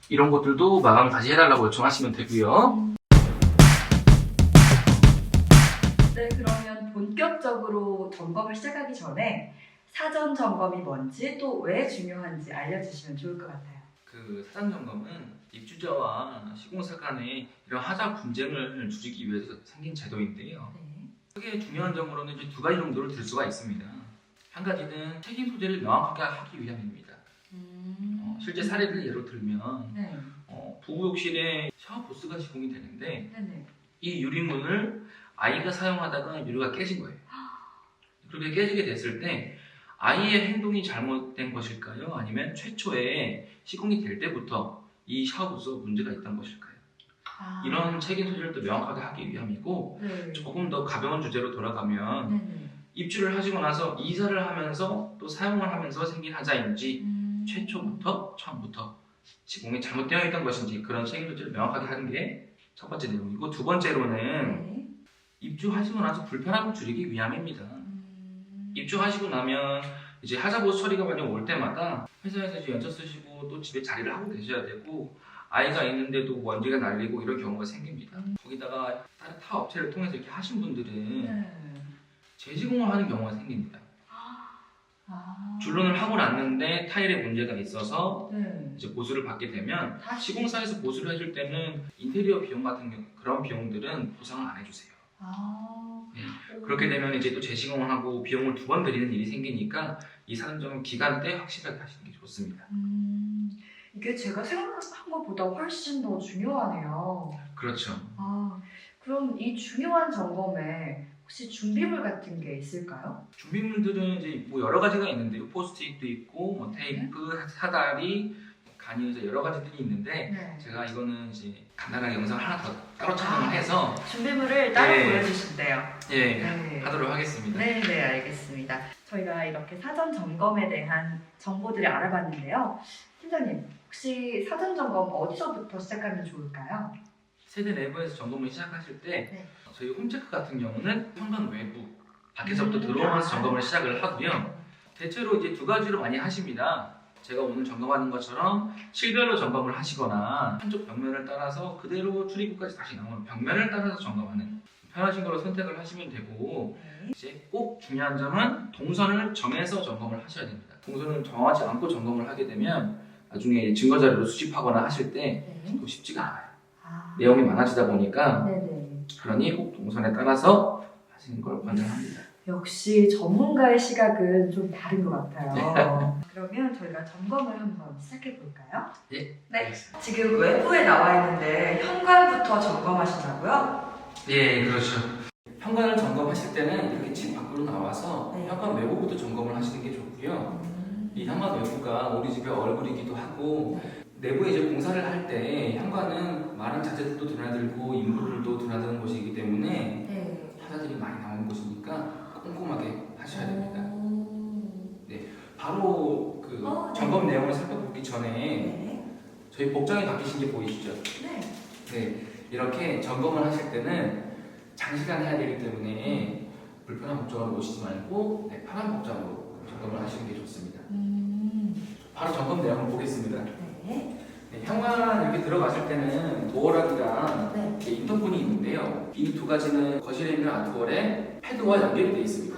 이런 것들도 마감을 다시 해달라고 요청하시면 되고요. 네, 그러면 본격적으로 점검을 시작하기 전에 사전 점검이 뭔지 또 왜 중요한지 알려주시면 좋을 것 같아요. 그 사전 점검은 입주자와 시공사 간의 이런 하자 분쟁을 줄이기 위해서 생긴 제도인데요. 네. 크게 중요한 점으로는 이제 두 가지 정도를 들 수가 있습니다. 한 가지는 책임 소재를 명확하게 하기 위함입니다. 실제 사례를 예로 들면 네. 부부 욕실에 샤워 부스가 시공이 되는데 네네. 이 유리문을 아이가 사용하다가 유리가 깨진 거예요. 그렇게 깨지게 됐을 때 아이의 행동이 잘못된 것일까요? 아니면 최초에 시공이 될 때부터 이 샤워 부스가 문제가 있던 것일까요? 이런 책임 소재를 또 명확하게 하기 위함이고, 네. 조금 더 가벼운 주제로 돌아가면 네네. 입주를 하시고 나서 이사를 하면서 또 사용을 하면서 생긴 하자인지 최초부터 처음부터 시공이 잘못되어 있던 것인지 그런 책임 소재를 명확하게 하는 게 첫 번째 내용이고, 두 번째로는 네. 입주하시고 나서 불편함을 줄이기 위함입니다. 입주하시고 나면 이제 하자보수 처리가 만약 올 때마다 회사에서 이제 연차 쓰시고 또 집에 자리를 하고 계셔야 되고 아이가 있는데도 먼지가 날리고 이런 경우가 생깁니다. 거기다가 다른 타 업체를 통해서 이렇게 하신 분들은 네. 재시공을 하는 경우가 생깁니다. 아. 줄눈을 하고 났는데 타일에 문제가 있어서 네. 이제 보수를 받게 되면 다시. 시공사에서 보수를 해줄 때는 인테리어 비용 같은 경우 그런 비용들은 보상을 안 해주세요. 그렇게 되면 이제 또 재시공을 하고 비용을 두 번 들이는 일이 생기니까 이 사전점검 기간 때 확실하게 하시는 게 좋습니다. 이게 제가 생각한 것보다 훨씬 더 중요하네요. 그렇죠. 그럼 이 중요한 점검에 혹시 준비물 같은 게 있을까요? 준비물들은 이제 뭐 여러 가지가 있는데요. 포스트잇도 있고 뭐 테이프, 사다리, 간이어서 여러 가지들이 있는데 네. 제가 이거는 이제 간단하게 영상 하나 더 따로 촬영을 해서 준비물을 따로 네. 보여주신대요. 예, 네. 하도록 하겠습니다. 네, 알겠습니다. 저희가 이렇게 사전 점검에 대한 정보들을 알아봤는데요. 팀장님, 혹시 사전 점검 어디서부터 시작하면 좋을까요? 세대 내부에서 점검을 시작하실 때 네. 저희 홈체크 같은 경우는 현관 외부 밖에서부터 들어오면서 점검을 시작을 하고요. 대체로 이제 두 가지로 많이 하십니다. 제가 오늘 점검하는 것처럼 실별로 점검을 하시거나 한쪽 벽면을 따라서 그대로 출입구까지 다시 나오는 벽면을 따라서 점검하는 편하신 걸로 선택을 하시면 되고, 네. 이제 꼭 중요한 점은 동선을 정해서 점검을 하셔야 됩니다. 동선을 정하지 않고 점검을 하게 되면 나중에 증거 자료를 수집하거나 하실 때 네. 또 쉽지가 않아요. 내용이 많아지다 보니까 네네. 그러니 꼭 동선에 따라서 하시는 걸 권장합니다. 역시 전문가의 시각은 좀 다른 것 같아요. 그러면 저희가 점검을 한번 시작해 볼까요? 예. 네. 지금 외부에 나와 있는데 현관부터 점검하신다고요? 예, 그렇죠. 현관을 점검하실 때는 이렇게 집 밖으로 나와서 네. 현관 외부부터 점검을 하시는 게 좋고요. 이 현관 외부가 우리 집의 얼굴이기도 하고 내부에 이제 공사를 할 때 현관은 많은 자재들도 드나들고 인물들도 드나드는 곳이기 때문에 네. 하자들이 많이 나오는 곳이니까 꼼꼼하게 하셔야 됩니다. 바로 그 네. 점검 내용을 살펴보기 전에 네. 저희 복장이 바뀌신 게 보이시죠? 네. 네, 이렇게 점검을 하실 때는 장시간 해야 되기 때문에 불편한 복장으로 오시지 말고 편한 복장으로 점검을 하시는 게 좋습니다. 바로 점검 내용을 보겠습니다. 네. 네, 현관 이렇게 들어가실 때는 도어락이랑 네. 이렇게 인터폰이 있는데요. 이 두 가지는 거실에 있는 아트월에 패드와 연결이 되어 있습니다.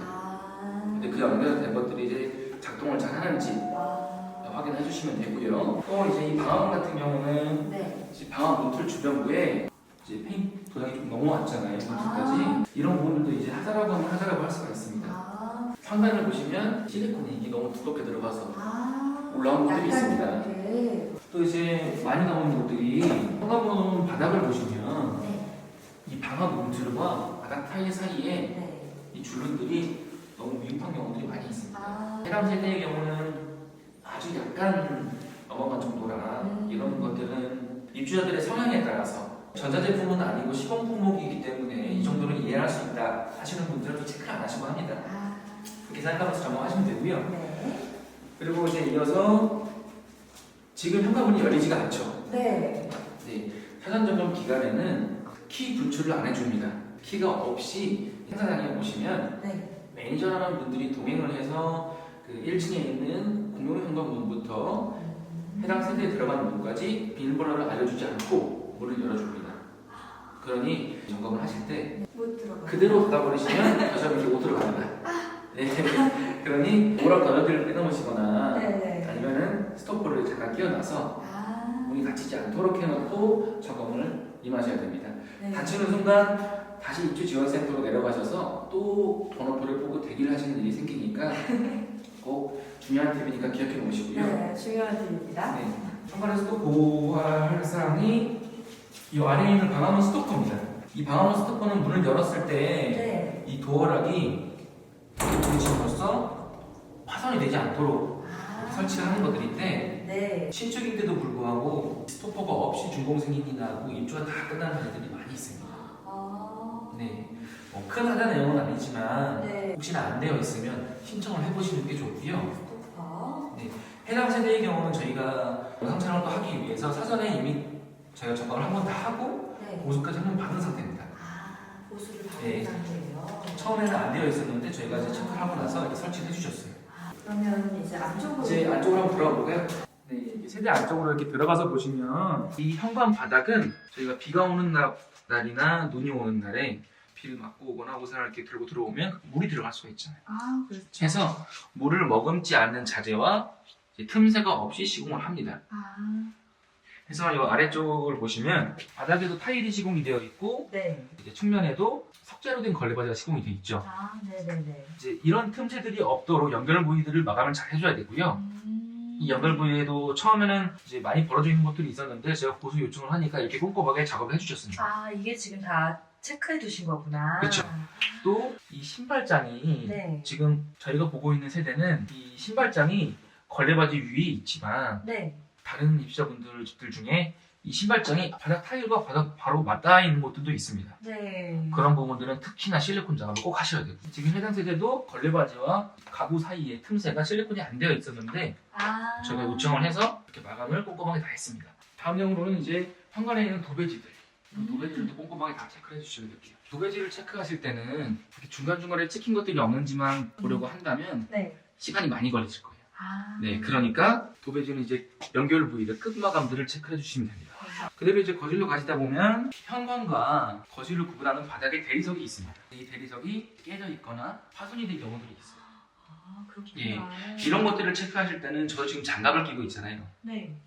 근데 그 연결된 것들이 이제 작동을 잘 하는지 확인해 주시면 되고요. 또 이제 이 방화문 같은 경우는 네. 이제 방화문 틀 주변부에 이제 페인트 도장이 좀 넘어왔잖아요. 여기까지 이런 부분들도 이제 하자라고 하면 하자라고 할 수가 있습니다. 상단을 보시면 실리콘이 이게 너무 두껍게 들어가서 올라온 것들이 있습니다. 또 이제 많이 나오는 것들이 현관문 바닥을 보시면 이 방화문 틀과 바닥 타일 사이에 이 줄눈들이 너무 미흡한 경우들이 많이 있습니다. 해당 세대의 경우는 아주 약간 넘어간 정도라 이런 것들은 입주자들의 성향에 따라서 전자제품은 아니고 시공 품목이기 때문에 이 정도는 이해할 수 있다 하시는 분들은 체크를 안 하시고 합니다. 그렇게 생각하면서 점검하시면 되고요. 그리고 이제 이어서 지금 현관문이 열리지가 않죠. 네. 사전 점검 기간에는 키 분출을 안 해줍니다. 키가 없이 행사장에 오시면 매니저라는 분들이 동행을 해서 그 1층에 있는 공용 현관문부터 해당 세대에 들어가는 문까지 비밀번호를 알려주지 않고 문을 열어줍니다. 그러니 점검을 하실 때 못 들어가. 그대로 닫아버리시면 다시 한번 이렇게 못 들어갑니다. 네. 그러니 오락 건너들을 빼놓으시거나 아니면은 스토퍼를 잠깐 끼워놔서 문이 닫히지 않도록 해놓고 점검을 임하셔야 됩니다. 닫히는 순간 다시 입주지원센터로 내려가셔서 또 번호표를 보고 대기를 하시는 일이 생기니까 꼭 중요한 팁이니까 기억해 놓으시고요. 네, 중요한 팁입니다. 네. 현관에서 또 보호할 사항이 이 아래에 있는 방화문 스토퍼입니다. 이 방화문 스토퍼는 문을 열었을 때 이 도어락이 부딪힘으로써 파손이 되지 않도록 설치를 하는 것들인데 신축인데도 불구하고 스토퍼가 없이 준공승인이 나고 입주가 다 끝난 사례들이 많이 있습니다. 네, 큰 하자 내용은 아니지만 혹시나 안 되어 있으면 신청을 해보시는 게 좋고요. 네, 해당 세대의 경우는 저희가 영상 촬영을 또 하기 위해서 사전에 이미 저희가 점검을 한 번 다 하고 보수까지 한 번 받은 상태입니다. 보수를 받은 상태예요. 처음에는 안 되어 있었는데 저희가 이제 체크를 하고 나서 이렇게 설치를 해주셨어요. 그러면 이제 안쪽으로 한번 들어가 볼까요? 네, 세대 안쪽으로 이렇게 들어가서 보시면 이 현관 바닥은 저희가 비가 오는 날이나 눈이 오는 날에 비를 맞고 오거나 옷을 이렇게 들고 들어오면 물이 들어갈 수가 있잖아요. 그렇죠. 그래서 물을 머금지 않는 자재와 틈새가 없이 시공을 합니다. 그래서 이 아래쪽을 보시면 바닥에도 타일이 시공이 되어 있고 이제 측면에도 석재로 된 걸레바지가 시공이 되어 있죠. 이제 이런 틈새들이 없도록 연결 부위들을 마감을 잘 해줘야 되고요. 이 연결 부위에도 처음에는 이제 많이 벌어져 있는 것들이 있었는데 제가 보수 요청을 하니까 이렇게 꼼꼼하게 작업을 해주셨습니다. 이게 지금 다 체크해 두신 거구나. 그렇죠. 또 이 신발장이 지금 저희가 보고 있는 세대는 이 신발장이 걸레바지 위에 있지만 다른 입주자분들 집들 중에 이 신발장이 바닥 타일과 바닥 바로 맞닿아 있는 곳들도 있습니다. 그런 부분들은 특히나 실리콘 작업을 꼭 하셔야 돼요. 지금 해당 세대도 걸레바지와 가구 사이에 틈새가 실리콘이 안 되어 있었는데 저희가 요청을 해서 이렇게 마감을 꼼꼼하게 다 했습니다. 다음 내용으로는 이제 현관에 있는 도배지들 도배지들도 꼼꼼하게 다 체크를 해주셔야 될게요. 도배지를 체크하실 때는 이렇게 중간중간에 찍힌 것들이 없는지만 보려고 한다면 시간이 많이 걸리실 거예요. 네, 그러니까 도배지는 이제 연결 부위들 끝마감들을 체크해 주시면 됩니다. 그대로 이제 거실로 가시다 보면 현관과 거실을 구분하는 바닥에 대리석이 있습니다. 이 대리석이 깨져 있거나 파손이 된 경우들이 있어요. 그렇구나. 이런 것들을 체크하실 때는 저 지금 장갑을 끼고 있잖아요.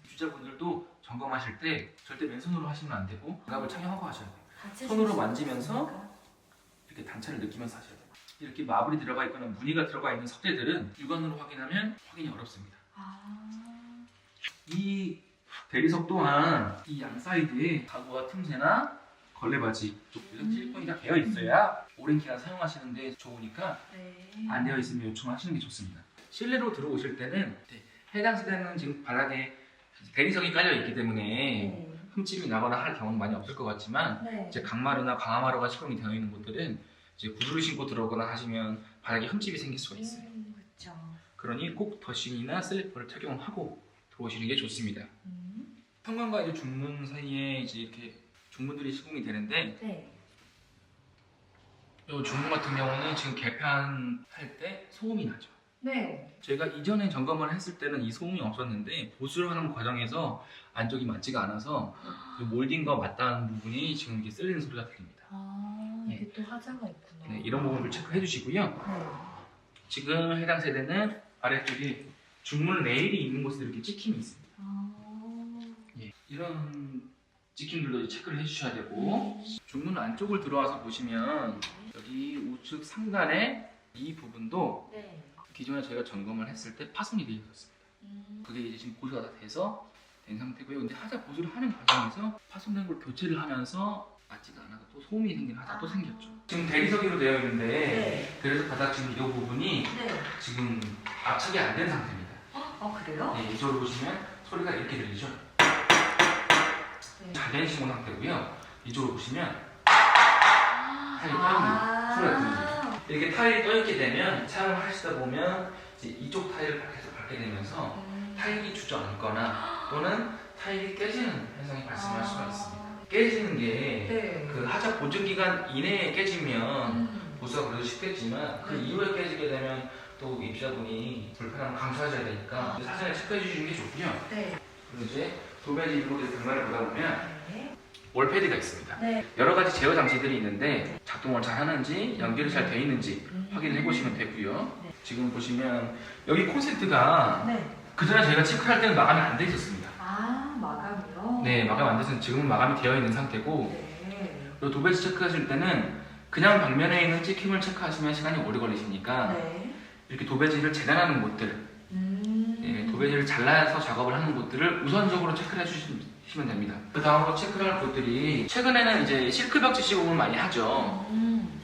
주자분들도 점검하실 때 절대 맨손으로 하시면 안 되고 장갑을 착용하고 하셔야 돼요. 손으로 만지면서 이렇게 단차를 느끼면서 하셔야 돼요. 이렇게 마블이 들어가 있거나 무늬가 들어가 있는 석재들은 육안으로 확인하면 확인이 어렵습니다. 이 대리석 또한 이 양 사이드에 가구와 틈새나 걸레바지 쪽들은 실리콘이 다 되어 있어야 오랜 기간 사용하시는데 좋으니까 안 되어 있으면 요청하시는 게 좋습니다. 실내로 들어오실 때는 해당 세대는 지금 바닥에 대리석이 깔려 있기 때문에 흠집이 나거나 할 경우는 많이 없을 것 같지만 이제 강마루나 강화마루가 시공이 되어 있는 곳들은 이제 구두를 신고 들어오거나 하시면 바닥에 흠집이 생길 수가 있어요. 그러니 꼭 더신이나 슬리퍼를 착용하고 들어오시는 게 좋습니다. 현관과 이제 중문 사이에 이제 이렇게 중문들이 시공이 되는데 이 중문 같은 경우는 지금 개편할 때 소음이 나죠. 저희가 이전에 점검을 했을 때는 이 소음이 없었는데 보수를 하는 과정에서 안쪽이 맞지가 않아서 그 몰딩과 맞닿은 부분이 지금 이렇게 쓸리는 소리가 들립니다. 이게 또 하자가 있구나. 이런 부분을 체크해 주시고요. 지금 해당 세대는 아래쪽에 중문 레일이 있는 곳에 이렇게 찍힘이 있습니다. 이런 찍힘들도 체크를 해주셔야 되고 중문 안쪽을 들어와서 보시면 여기 우측 상단에 이 부분도 기존에 저희가 점검을 했을 때 파손이 되어 있었습니다. 그게 이제 지금 보수가 다 돼서 된 상태고요. 근데 하자 보수를 하는 과정에서 파손된 걸 교체를 하면서 맞지가 않아서 또 소음이 생긴 하자 또 생겼죠. 지금 대리석으로 되어 있는데 대리석 바닥 지금 이 부분이 지금 압착이 안 된 상태입니다. 그래요? 이쪽으로 보시면 소리가 이렇게 들리죠. 잘 된 시공 상태고요. 이쪽으로 보시면 타일이 떠있는 소리가 들리죠. 이렇게 타일이 떠있게 되면 사용을 하시다 보면 이제 이쪽 타일을 계속 밟게 되면서 타일이 주저앉거나 또는 타일이 깨지는 현상이 발생할 수가 있습니다. 깨지는 게 그 하자 보증 기간 이내에 깨지면 보수가 그래도 쉽겠지만 그 이후에 깨지게 되면 또 입주자분이 불편함을 감수하셔야 되니까 사전에 체크해 주시는 게 좋고요. 그리고 이제 도배지 일목에서 장면을 보다 보면 네. 월패드가 있습니다. 네. 여러 가지 제어 장치들이 있는데 작동을 잘 하는지 연결이 잘 되어 있는지 확인을 해보시면 되고요. 네. 지금 보시면 여기 콘센트가 네. 그전에 저희가 체크할 때는 마감이 안 돼 있었습니다. 아, 마감이요? 네, 마감 안 돼서 지금은 마감이 되어 있는 상태고 네. 그리고 도배지 체크하실 때는 그냥 벽면에 있는 찍힘을 체크하시면 시간이 오래 걸리시니까 네. 이렇게 도배지를 재단하는 곳들, 도배지를 잘라서 작업을 하는 곳들을 우선적으로 체크를 해주시면 됩니다. 그 다음으로 체크를 할 곳들이 최근에는 이제 실크 벽지 시공을 많이 하죠.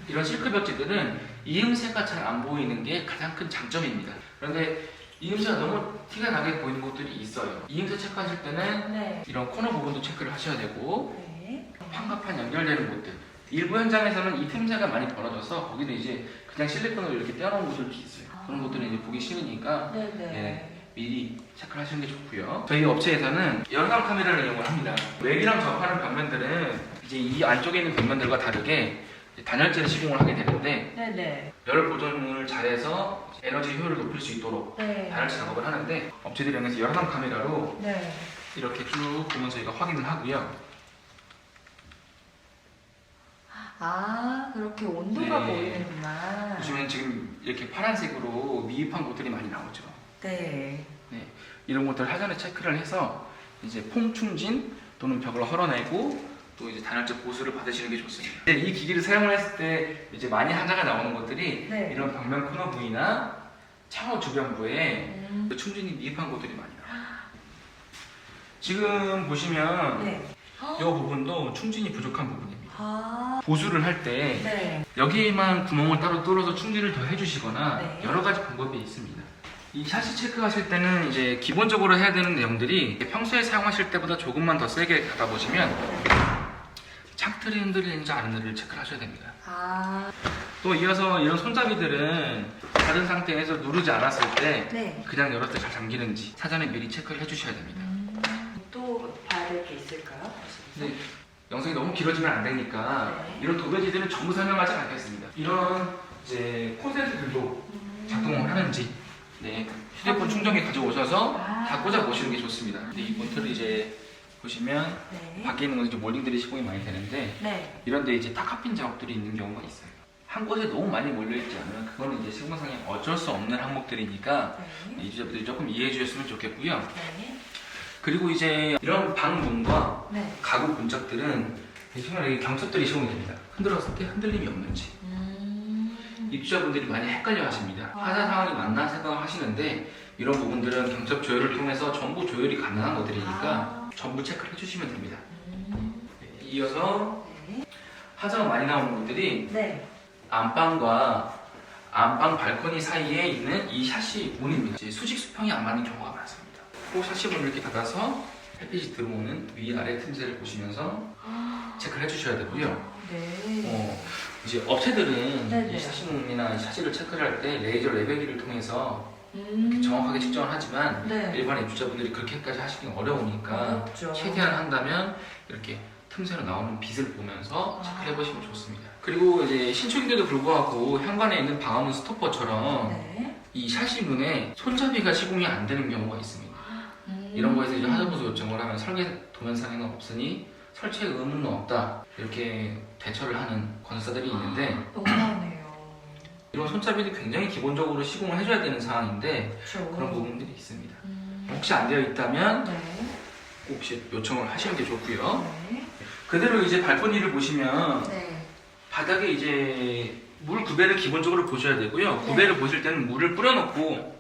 이런 실크 벽지들은 이음새가 잘 안 보이는 게 가장 큰 장점입니다. 그런데 이음새가 너무 티가 나게 보이는 곳들이 있어요. 이음새 체크하실 때는 네. 이런 코너 부분도 체크를 하셔야 되고 네. 판가판 연결되는 곳들, 일부 현장에서는 이 틈새가 많이 벌어져서 거기는 이제 그냥 실리콘으로 이렇게 떼어놓은 곳들도 있어요. 그런 곳들은 이제 보기 싫으니까 네. 미리 체크를 하시는 게 좋고요. 저희 업체에서는 열감 카메라를 이용을 합니다. 웹이랑 접하는 벽면들은 이제 이 안쪽에 있는 벽면들과 다르게 단열재를 시공을 하게 되는데 네. 열 보존을 잘해서 에너지 효율을 높일 수 있도록 네. 단열재 작업을 하는데 업체들이 이용해서 열감 카메라로 네. 이렇게 쭉 보면서 저희가 확인을 하고요. 아, 그렇게 온도가 네. 보이는구나. 보시면 지금 이렇게 파란색으로 미입한 곳들이 많이 나오죠. 네. 이런 것들 사전에 체크를 해서 이제 폼 충진 또는 벽을 헐어내고 또 이제 단열재 보수를 받으시는 게 좋습니다. 이 기기를 사용을 했을 때 이제 많이 하자가 나오는 것들이 네. 이런 벽면 코너 부위나 창호 주변부에 충진이 미입한 곳들이 많이 나와요. 지금 보시면 네. 이 부분도 충진이 부족한 부분입니다. 아. 보수를 할 때 네. 여기에만 구멍을 따로 뚫어서 충진을 더 해주시거나 네. 여러 가지 방법이 있습니다. 이 샤시 체크하실 때는 이제 기본적으로 해야 되는 내용들이 평소에 사용하실 때보다 조금만 더 세게 가다보시면 창틀이 흔들리는지 안 흔들리는지 체크를 하셔야 됩니다. 아. 또 이어서 이런 손잡이들은 다른 상태에서 누르지 않았을 때 네. 그냥 열었을 때 잘 잠기는지 사전에 미리 체크를 해주셔야 됩니다. 또 봐야 될 게 있을까요? 근데 영상이 너무 길어지면 안 되니까 네. 이런 도배지들은 전부 설명하지 않겠습니다. 이런 이제 콘센트들도 작동을 하는지 휴대폰 충전기 가져오셔서 다 꽂아 보시는 게 좋습니다. 근데 이 본트를 이제 보시면 네. 밖에 있는 건 이제 몰딩들이 시공이 많이 되는데 네. 이런데 이제 타카핀 작업들이 있는 경우가 있어요. 한 곳에 너무 많이 몰려있지 않으면 그거는 이제 시공상에 어쩔 수 없는 항목들이니까 이 유저분들이 조금 이해해 주셨으면 좋겠고요. 네. 그리고 이제 이런 방문과 네. 가구 문짝들은 정말 경첩들이 시공이 됩니다. 흔들었을 때 흔들림이 없는지 입주자분들이 많이 헷갈려 하십니다. 하자 상황이 맞나 생각을 하시는데 이런 부분들은 경첩 조율을 통해서 전부 조율이 가능한 것들이니까 전부 체크를 해주시면 됩니다. 이어서 네. 하자가 많이 나오는 분들이 네. 안방과 안방 발코니 사이에 있는 이 샤시 문입니다. 이제 수직 수평이 안 맞는 경우가 많습니다. 그 샤시 문을 이렇게 닫아서 햇빛이 들어오는 위아래 틈새를 보시면서 체크를 해주셔야 되고요. 네. 이제 업체들은 네네. 이 샤시문이나 이 샤시를 체크를 할 때 레이저 레벨기를 통해서 이렇게 정확하게 측정을 하지만 네. 일반 입주자분들이 그렇게까지 하시기는 어려우니까 어렵죠. 최대한 한다면 이렇게 틈새로 나오는 빛을 보면서 체크를 해보시면 좋습니다. 그리고 이제 신축인데도 불구하고 현관에 있는 방화문 스토퍼처럼 네. 이 샤시문에 손잡이가 시공이 안 되는 경우가 있습니다. 이런 거에서 이제 하자보수 요청을 하면 설계 도면상에는 없으니 설치에 의무는 없다 이렇게 대처를 하는 건설사들이 있는데 너무하네요. 이런 손잡이는 굉장히 기본적으로 시공을 해줘야 되는 상황인데 그렇죠. 그런 부분들이 있습니다. 혹시 안 되어 있다면 네. 꼭 혹시 요청을 하시는 게 좋고요. 네. 그대로 이제 발코니를 보시면 네. 바닥에 이제 물 구배를 기본적으로 보셔야 되고요. 네. 구배를 보실 때는 물을 뿌려놓고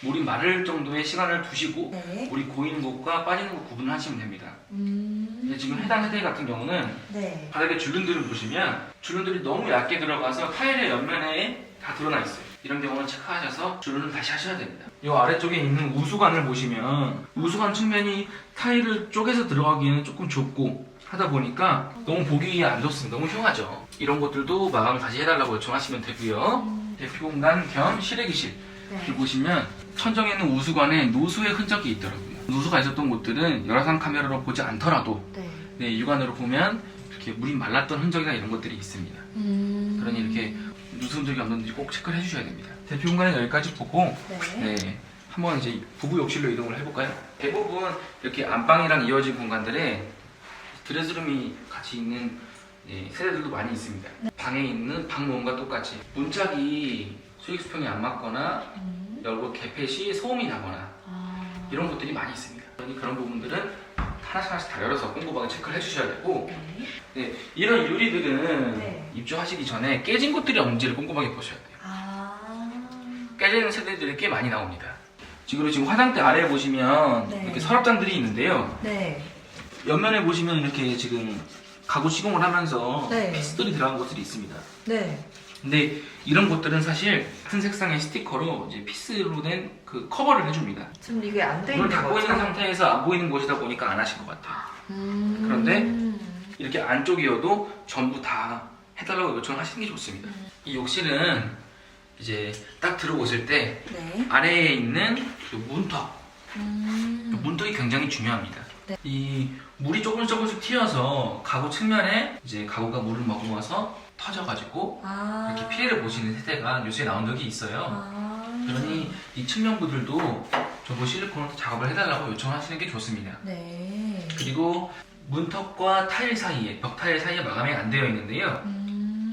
물이 마를 정도의 시간을 두시고 네. 물이 고이는 곳과 빠지는 곳 구분을 하시면 됩니다. 근데 지금 해당 세대 같은 경우는 네. 바닥에 줄눈들을 보시면 줄눈들이 너무 얇게 들어가서 타일의 옆면에 다 드러나 있어요. 이런 경우는 체크하셔서 줄눈을 다시 하셔야 됩니다. 이 아래쪽에 있는 우수관을 보시면 우수관 측면이 타일을 쪼개서 들어가기에는 조금 좁고 하다 보니까 너무 보기 안 좋습니다. 너무 흉하죠. 이런 것들도 마감을 다시 해달라고 요청하시면 되고요. 대피 공간 겸 실외기실 네. 보시면 천정에 있는 우수관에 노수의 흔적이 있더라고요. 노수가 있었던 곳들은 열화상 카메라로 보지 않더라도 네. 육안으로 보면 이렇게 물이 말랐던 흔적이나 이런 것들이 있습니다. 그러니 이렇게 누수 흔적이 없는지 꼭 체크를 해주셔야 됩니다. 대피 공간은 여기까지 보고 네. 한번 이제 부부 욕실로 이동을 해볼까요? 대부분 이렇게 안방이랑 이어진 공간들에 드레스룸이 같이 있는 세대들도 많이 있습니다. 방에 있는 방문과 똑같이 문짝이 수익 수평이 안 맞거나 열고 개폐 시 소음이 나거나 이런 것들이 많이 있습니다. 그런 부분들은 하나씩 다 열어서 꼼꼼하게 체크를 해주셔야 되고 네, 이런 유리들은 입주하시기 전에 깨진 것들이 없는지를 꼼꼼하게 보셔야 돼요. 깨지는 세대들이 꽤 많이 나옵니다. 지금 화장대 아래에 보시면 이렇게 서랍장들이 있는데요. 옆면에 보시면 이렇게 지금 가구 시공을 하면서 피스들이 들어간 것들이 있습니다. 근데 이런 것들은 사실 같은 색상의 스티커로 이제 피스로 된 그 커버를 해줍니다. 지금 이게 안 돼 이걸 있는 닫고 거죠? 있는 상태에서 안 보이는 곳이다 보니까 안 하신 것 같아요. 그런데 이렇게 안쪽이어도 전부 다 해달라고 요청하시는 게 좋습니다. 이 욕실은 이제 딱 들어오실 때 아래에 있는 그 문턱, 문턱이 굉장히 중요합니다. 이 물이 조금씩 튀어서 가구 측면에 이제 가구가 물을 머금어서 터져가지고 이렇게 피해를 보시는 세대가 뉴스에 나온 적이 있어요. 그러니 이 측면부들도 전부 실리콘으로 작업을 해달라고 요청하시는 게 좋습니다. 그리고 문턱과 타일 사이에, 벽 타일 사이에 마감이 안 되어 있는데요.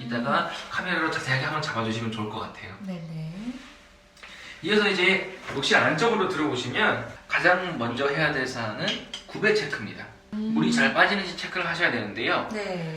이따가 카메라로 자세하게 한번 잡아주시면 좋을 것 같아요. 이어서 이제 욕실 안쪽으로 들어오시면 가장 먼저 해야 될 사항은 구배 체크입니다. 물이 잘 빠지는지 체크를 하셔야 되는데요.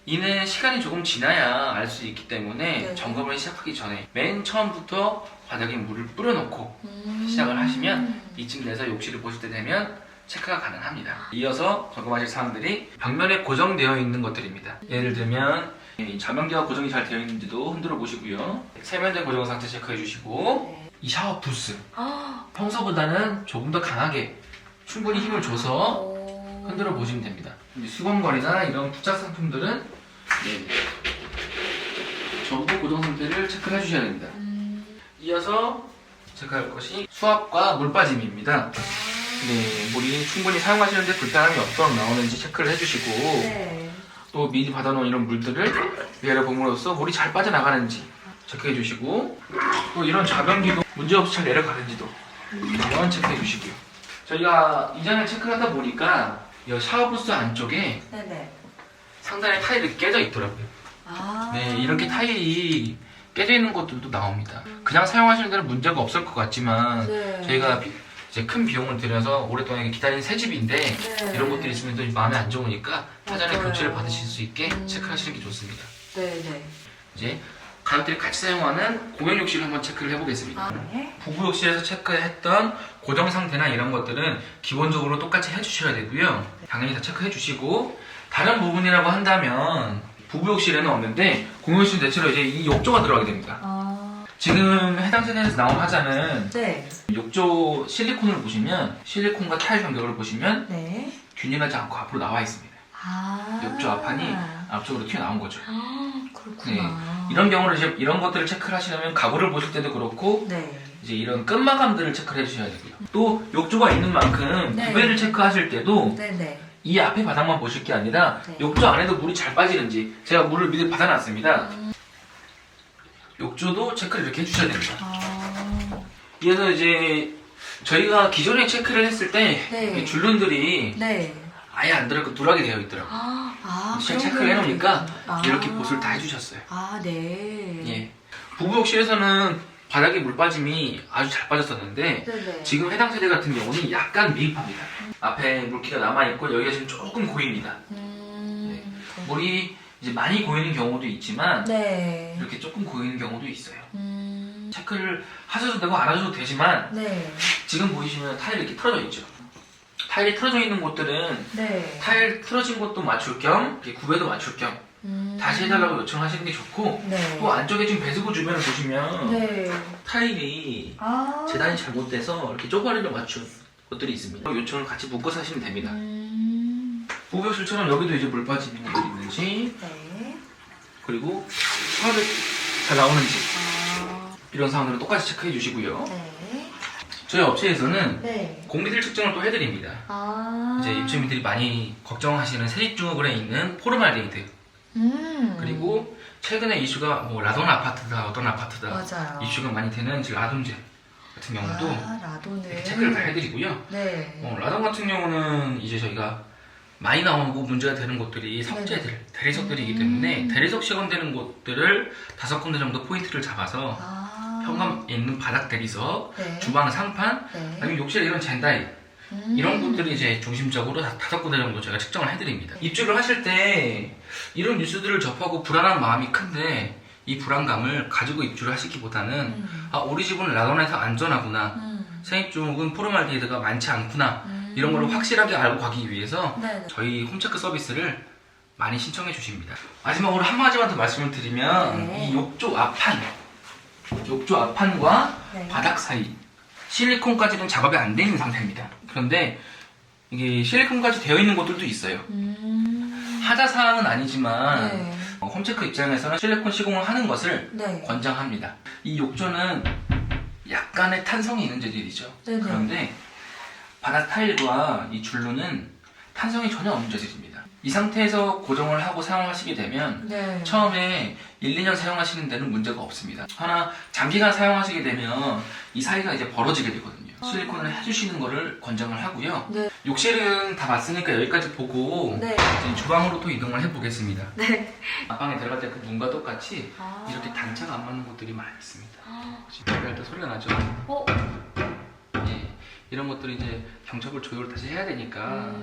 이는 시간이 조금 지나야 알 수 있기 때문에 점검을 시작하기 전에 맨 처음부터 바닥에 물을 뿌려놓고 시작을 하시면 이쯤 돼서 욕실을 보실 때 되면 체크가 가능합니다. 이어서 점검하실 사항들이 벽면에 고정되어 있는 것들입니다. 예를 들면 이 자명기가 고정이 잘 되어 있는지도 흔들어 보시고요. 세면대 고정 상태 체크해 주시고 이 샤워 부스 평소보다는 조금 더 강하게 충분히 힘을 줘서 흔들어 보시면 됩니다. 수건걸이나 이런 부착 상품들은 전부 고정 상태를 체크를 해주셔야 됩니다. 이어서 체크할 것이 수압과 물 빠짐입니다. 물이 충분히 사용하시는데 불편함이 없도록 나오는지 체크를 해주시고 또 미리 받아놓은 이런 물들을 위아래 봄으로써 물이 잘 빠져나가는지 체크해 주시고 또 이런 좌변기도 문제없이 잘 내려가는지도 한번 체크해 주시고요. 저희가 이전에 체크를 하다 보니까 이 샤워부스 안쪽에 상단에 타일이 깨져 있더라고요. 이렇게 타일이 깨져 있는 것들도 나옵니다. 그냥 사용하시는 데는 문제가 없을 것 같지만 저희가 이제 큰 비용을 들여서 오랫동안 기다린 새 집인데 이런 것들이 있으면 또 마음에 안 좋으니까 사전에 교체를 받으실 수 있게 체크하시는 게 좋습니다. 이제 가족들이 같이 사용하는 공용 욕실을 한번 체크를 해보겠습니다. 부부 욕실에서 체크했던 고정 상태나 이런 것들은 기본적으로 똑같이 해주셔야 되고요. 당연히 다 체크해 주시고 다른 부분이라고 한다면 부부 욕실에는 없는데 공용 욕실 대체로 이제 이 욕조가 들어가게 됩니다. 지금 해당 세대에서 나온 하자는 욕조 실리콘을 보시면 실리콘과 타일 간격을 보시면 균일하지 않고 앞으로 나와 있습니다. 욕조 앞판이 앞쪽으로 튀어나온 거죠. 그렇구나. 이런 경우를 이제 이런 것들을 체크를 하시려면 가구를 보실 때도 그렇고 이제 이런 끝마감들을 체크를 해주셔야 되고요. 또 욕조가 있는 만큼 구배를 체크하실 때도 이 앞에 바닥만 보실 게 아니라 욕조 안에도 물이 잘 빠지는지 제가 물을 미리 받아놨습니다. 욕조도 체크를 이렇게 해주셔야 됩니다. 이어서 이제 저희가 기존에 체크를 했을 때 이렇게 줄눈들이 아예 안 들어가고 누락이 되어 있더라고요. 체크를 해놓으니까 이렇게 보수를 다 해주셨어요. 부부 욕실에서는 바닥에 물 빠짐이 아주 잘 빠졌었는데 지금 해당 세대 같은 경우는 약간 미흡합니다. 앞에 물기가 남아있고 여기가 지금 조금 고입니다. 물이 이제 많이 고이는 경우도 있지만 이렇게 조금 고이는 경우도 있어요. 체크를 하셔도 되고 안 하셔도 되지만 지금 보이시면 타일이 이렇게 틀어져 있죠. 타일이 틀어져 있는 곳들은 타일 틀어진 것도 맞출 겸 구배도 맞출 겸 다시 해달라고 요청하시는 게 좋고 또 안쪽에 지금 배수구 주변을 보시면 타일이 재단이 잘못돼서 이렇게 쪼가리를 맞춘 것들이 있습니다. 요청을 같이 묶어서 하시면 됩니다. 부부욕실처럼 여기도 이제 물 빠지는 것들이 있는지 그리고 수압이 잘 나오는지 이런 상황들은 똑같이 체크해 주시고요. 저희 업체에서는 공기질 측정을 또 해드립니다. 이제 입주민들이 많이 걱정하시는 세집중업원에 있는 포르말데히드 그리고 최근에 이슈가 뭐 라돈 아파트다 어떤 아파트다 이슈가 많이 되는 이제 라돈제 같은 경우도 라돈을 체크를 다 해드리고요. 네. 라돈 같은 경우는 이제 저희가 많이 나오고 문제가 되는 곳들이 석재들, 대리석들이기 때문에 대리석 시공되는 곳들을 5군데 정도 포인트를 잡아서 현관에 있는 바닥 대리석, 네. 주방 상판, 네. 아니면 욕실 이런 젠다이 이런 곳들이 이제 중심적으로 5군데 정도 저희가 측정을 해드립니다. 입주를 하실 때 이런 뉴스들을 접하고 불안한 마음이 큰데 이 불안감을 가지고 입주를 하시기보다는 우리 집은 라돈에서 안전하구나, 세입 종목은 포르말데히드가 많지 않구나, 이런 걸 확실하게 알고 가기 위해서 네. 저희 홈체크 서비스를 많이 신청해 주십니다. 마지막으로 한 가지만 더 말씀을 드리면 네. 이 욕조 앞판과 네. 바닥 사이 실리콘까지는 작업이 안 돼 있는 상태입니다. 그런데 이게 실리콘까지 되어 있는 곳들도 있어요. 하자 사항은 아니지만 네. 홈체크 입장에서는 실리콘 시공을 하는 것을 네. 권장합니다. 이 욕조는 약간의 탄성이 있는 재질이죠. 네네. 그런데 바닥 타일과 이 줄로는 탄성이 전혀 없는 재질입니다. 이 상태에서 고정을 하고 사용하시게 되면 네. 처음에 1, 2년 사용하시는 데는 문제가 없습니다. 하나 장기간 사용하시게 되면 이 사이가 이제 벌어지게 되거든요. 실리콘을 해주시는 거를 권장을 하고요. 네. 욕실은 다 봤으니까 여기까지 보고 네. 이제 주방으로 또 이동을 해보겠습니다. 네. 앞방에 들어갈 때 그 문과 똑같이 아. 이렇게 단차가 안 맞는 곳들이 많이 있습니다. 지금 들어갈 때 소리가 나죠? 예, 이런 것들이 이제 경첩을 조율을 다시 해야 되니까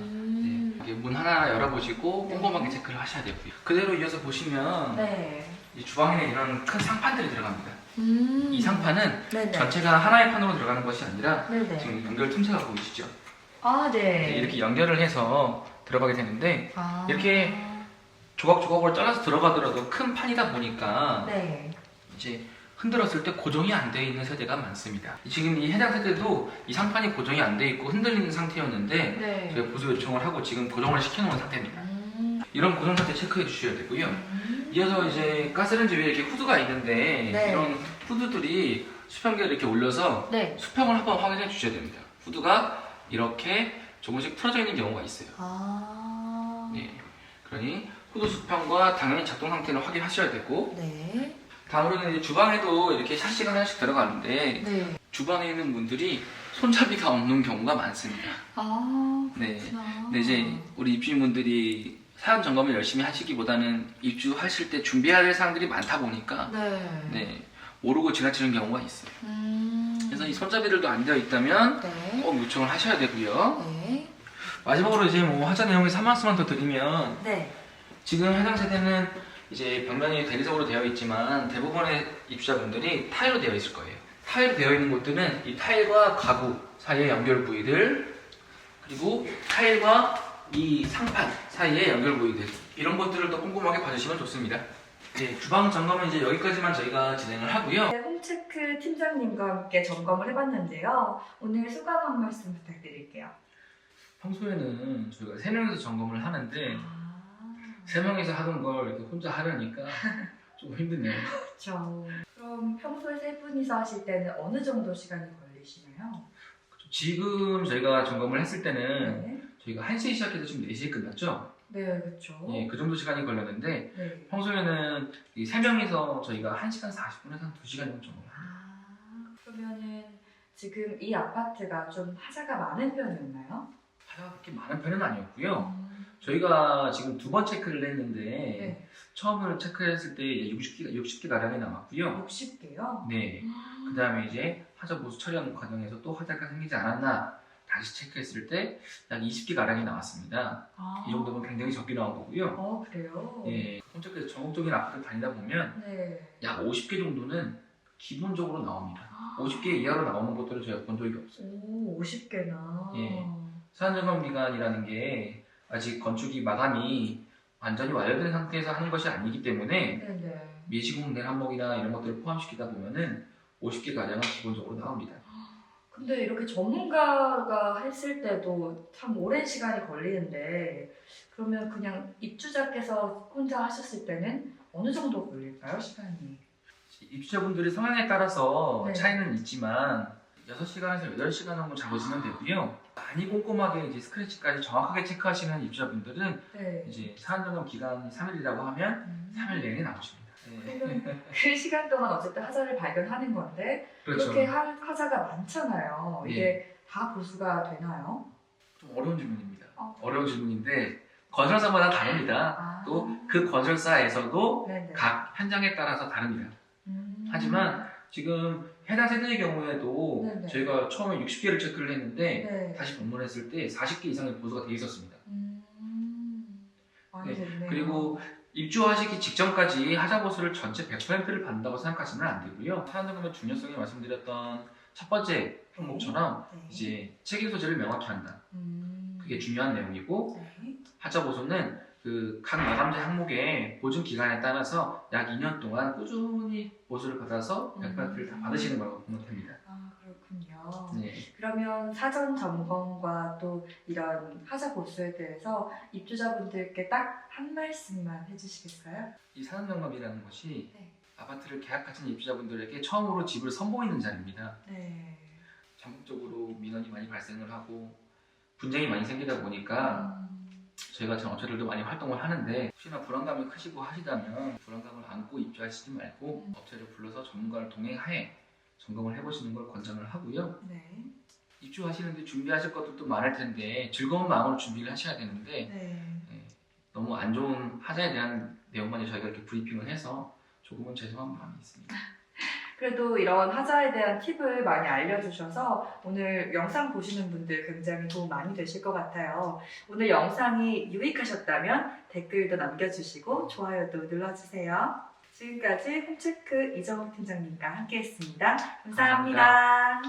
이렇게 문 하나 열어보시고 네. 꼼꼼하게 체크를 하셔야 되고요. 그대로 이어서 보시면 네. 이 주방에는 이런 큰 상판들이 들어갑니다. 이 상판은 네네. 전체가 하나의 판으로 들어가는 것이 아니라 네네. 지금 연결 틈새가 보이시죠? 아, 네. 이렇게 연결을 해서 들어가게 되는데 아. 이렇게 조각조각으로 잘라서 들어가더라도 큰 판이다 보니까 네. 이제 흔들었을 때 고정이 안 되어 있는 세대가 많습니다. 지금 이 해당 세대도 이 상판이 고정이 안 되어 있고 흔들리는 상태였는데 네. 저희가 보수 요청을 하고 지금 고정을 시켜놓은 상태입니다. 이런 고정 상태 체크해 주셔야 되고요. 이어서 이제 가스레인지 위에 이렇게 후드가 있는데 네. 이런 후드들이 수평계를 이렇게 올려서 네. 수평을 한번 확인해 주셔야 됩니다. 후드가 이렇게 조금씩 풀어져 있는 경우가 있어요. 아. 네. 그러니 후드 수평과 당연히 작동 상태는 확인하셔야 되고, 네. 다음으로는 이제 주방에도 이렇게 샤시가 하나씩 들어가는데 네. 주방에 있는 분들이 손잡이가 없는 경우가 많습니다. 아. 네. 그렇구나. 근데 이제 우리 입주민분들이 사연 점검을 열심히 하시기보다는 입주하실 때 준비해야 될 사항들이 많다 보니까 네. 모르고 지나치는 경우가 있어요. 그래서 이 손잡이들도 안 되어 있다면 네. 꼭 요청을 하셔야 되고요. 네. 마지막으로 이제 뭐 하자 내용에서 한 말씀만 더 드리면, 네. 지금 해당 세대는 이제 벽면이 대리석으로 되어 있지만 대부분의 입주자분들이 타일로 되어 있을 거예요. 타일로 되어 있는 곳들은 이 타일과 가구 사이의 연결 부위들, 그리고 타일과 이 상판 사이의 연결 부위들, 이런 것들을 더 꼼꼼하게 봐주시면 좋습니다. 네, 주방 점검은 이제 여기까지만 저희가 진행을 하고요. 네, 홈체크 팀장님과 함께 점검을 해봤는데요. 오늘 소감 한 말씀 부탁드릴게요. 평소에는 저희가 3명이서 점검을 하는데 3명이서 하던 걸 이렇게 혼자 하려니까 좀 힘드네요. 그렇죠. 그럼 평소에 세 분이서 하실 때는 어느 정도 시간이 걸리시나요? 지금 저희가 점검을 했을 때는 네. 저희가 1시에 시작해서 지금 4시에 끝났죠? 네, 그렇죠. 예, 그 정도 시간이 걸렸는데 네. 평소에는 이 3명이서 저희가 1시간 40분에서 한 2시간 정도 점검을 합니다. 그러면은 지금 이 아파트가 좀 하자가 많은 편이었나요? 하자가 그렇게 많은 편은 아니었고요. 저희가 지금 2번 체크를 했는데 네. 처음으로 체크했을 때 60개 가량이 남았고요. 60개요? 네. 그 다음에 이제 하자 보수 처리하는 과정에서 또 하자가 생기지 않았나 다시 체크했을 때 약 20개 가량이 나왔습니다. 이 정도면 굉장히 적게 나온 거고요. 그래요? 예, 홈체크에서 전국적인 아파트를 다니다 보면 네. 약 50개 정도는 기본적으로 나옵니다. 50개 이하로 나오는 것들은 저희가 본 적이 없어요. 오, 50개나. 예. 사전점검 기간이라는 게 아직 건축이 마감이 완전히 완료된 상태에서 하는 것이 아니기 때문에 네네. 미시공 내한목이나 이런 것들을 포함시키다 보면은 50개 가량은 기본적으로 나옵니다. 근데 이렇게 전문가가 했을 때도 참 오랜 시간이 걸리는데 그러면 그냥 입주자께서 혼자 하셨을 때는 어느 정도 걸릴까요, 시간이? 입주자분들의 성향에 따라서 네. 차이는 있지만 6시간에서 8시간 정도 잡으시면 되고요. 많이 꼼꼼하게 이제 스크래치까지 정확하게 체크하시는 입주자분들은 네. 이제 사안점검 기간이 3일이라고 하면 3일 내내 나오십니다. 네. 그러면 그 시간 동안 어쨌든 하자를 발견하는 건데 그렇죠. 그렇게 하자가 많잖아요. 이게 예. 다 보수가 되나요? 좀 어려운 질문입니다. 어. 어려운 질문인데 건설사마다 다릅니다. 아. 또 그 건설사에서도 네네. 각 현장에 따라서 다릅니다. 음. 하지만 지금 해당 세대의 경우에도 네네. 저희가 처음에 60개를 체크를 했는데 네. 다시 방문했을 때 40개 이상의 보수가 되어 있었습니다. 많이 네, 됐네요. 그리고 입주하시기 직전까지 하자 보수를 전체 100%를 받는다고 생각하시면 안 되고요. 사안등급의 중요성이 말씀드렸던 첫 번째 항목처럼 네. 이제 책임 소재를 명확히 한다. 그게 네. 중요한 내용이고 네. 하자 보수는 그 각 마감재 항목의 보증 기간에 따라서 약 2년 동안 꾸준히 보수를 받아서 100%를 다 받으시는 거라고 보면 됩니다. 아, 그렇군요. 네. 그러면 사전 점검과 또 이런 하자 보수에 대해서 입주자분들께 딱 한 말씀만 해주시겠어요? 이 사전점검이라는 것이 네. 아파트를 계약하신 입주자분들에게 처음으로 집을 선보이는 자리입니다. 네. 전국적으로 민원이 많이 발생을 하고 분쟁이 많이 생기다 보니까 저희가 전 업체들도 많이 활동을 하는데 혹시나 불안감이 크시고 하시다면 불안감을 안고 입주하시지 말고 업체를 불러서 전문가를 동행하에 점검을 해보시는 걸 권장을 하고요. 네. 입주하시는데 준비하실 것들도 많을 텐데 즐거운 마음으로 준비를 하셔야 되는데 네. 너무 안 좋은 하자에 대한 내용만 저희가 이렇게 브리핑을 해서 조금은 죄송한 마음이 있습니다. 그래도 이런 하자에 대한 팁을 많이 알려주셔서 오늘 영상 보시는 분들 굉장히 도움 많이 되실 것 같아요. 오늘 영상이 유익하셨다면 댓글도 남겨주시고 좋아요도 눌러주세요. 지금까지 홈체크 이정욱 팀장님과 함께했습니다. 감사합니다.